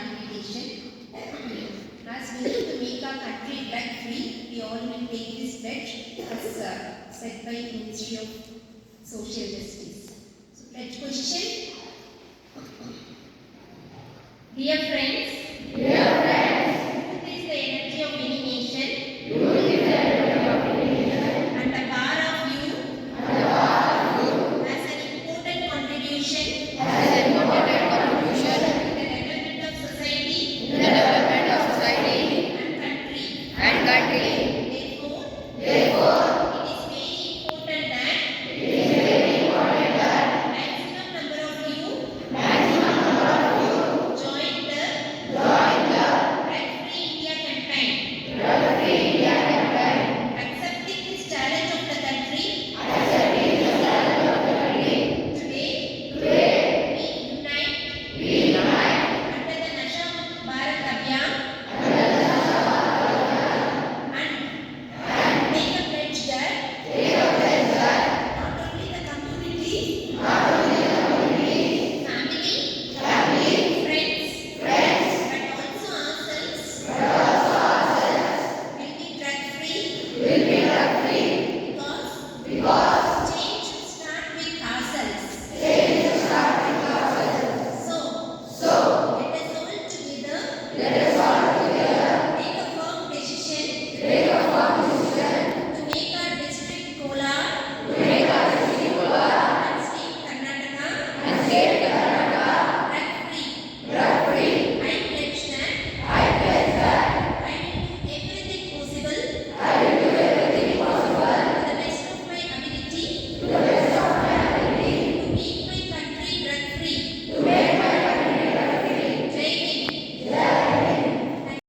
rehabilitation. As we need to make our country drug free, we all will take this pledge as set by Ministry of Social Justice. So pledge position. Dear friends,